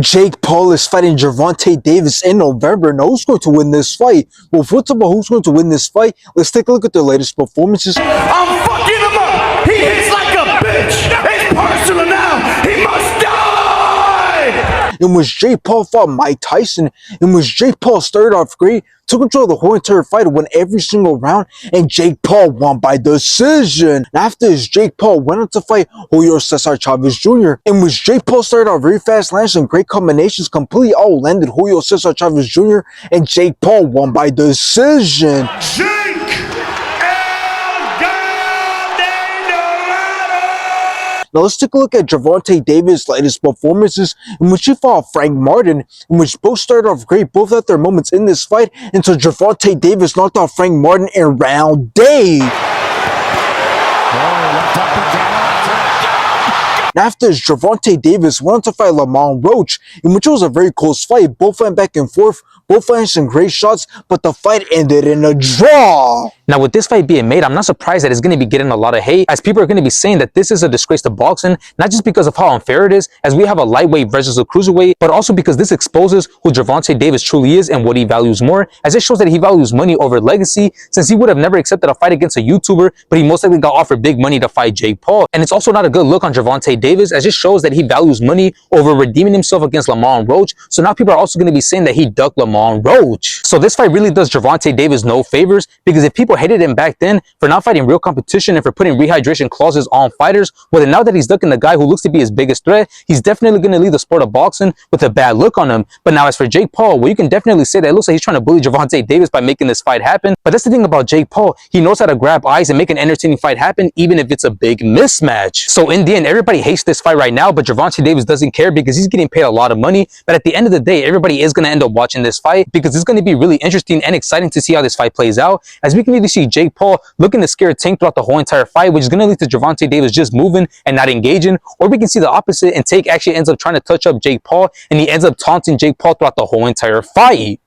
Jake Paul is fighting Gervonta Davis in November. Now, who's going to win this fight? Well, what's about who's going to win this fight? Let's take a look at their latest performances. I'm fucking him up. He hits like a bitch. It's personal now. He must die. In which Jake Paul fought Mike Tyson, in which Jake Paul started off great, took control of the whole entire fight, won every single round, and Jake Paul won by decision. And after this, Jake Paul went on to fight Julio Cesar Chavez Jr., in which Jake Paul started out very fast, landed some great combinations, completely outlanded Julio Cesar Chavez Jr., and Jake Paul won by decision. Now let's take a look at Gervonta Davis' latest performances, in which he fought Frank Martin, in which both started off great, both had their moments in this fight, until Gervonta Davis knocked out Frank Martin in round day. After this, Gervonta Davis went on to fight Lamont Roach, in which it was a very close fight. Both went back and forth, both had some great shots, but the fight ended in a draw. Now, with this fight being made, I'm not surprised that it's going to be getting a lot of hate, as people are going to be saying that this is a disgrace to boxing, not just because of how unfair it is, as we have a lightweight versus a cruiserweight, but also because this exposes who Gervonta Davis truly is and what he values more, as it shows that he values money over legacy, since he would have never accepted a fight against a YouTuber, but he most likely got offered big money to fight Jake Paul. And it's also not a good look on Gervonta Davis, as it shows that he values money over redeeming himself against Lamont Roach. So now people are also going to be saying that he ducked Lamont Roach. So this fight really does Gervonta Davis no favors, because if people hated him back then for not fighting real competition and for putting rehydration clauses on fighters, well then now that he's ducking the guy who looks to be his biggest threat, he's definitely going to leave the sport of boxing with a bad look on him. But now as for Jake Paul, well, you can definitely say that it looks like he's trying to bully Gervonta Davis by making this fight happen. But that's the thing about Jake Paul, he knows how to grab eyes and make an entertaining fight happen, even if it's a big mismatch. So in the end, everybody hates this fight right now, but Gervonta Davis doesn't care because he's getting paid a lot of money. But at the end of the day, everybody is going to end up watching this fight, because it's going to be really interesting and exciting to see how this fight plays out, as we can either see Jake Paul looking to scare Tank throughout the whole entire fight, which is going to lead to Gervonta Davis just moving and not engaging, or we can see the opposite and Tank actually ends up trying to touch up Jake Paul and he ends up taunting Jake Paul throughout the whole entire fight.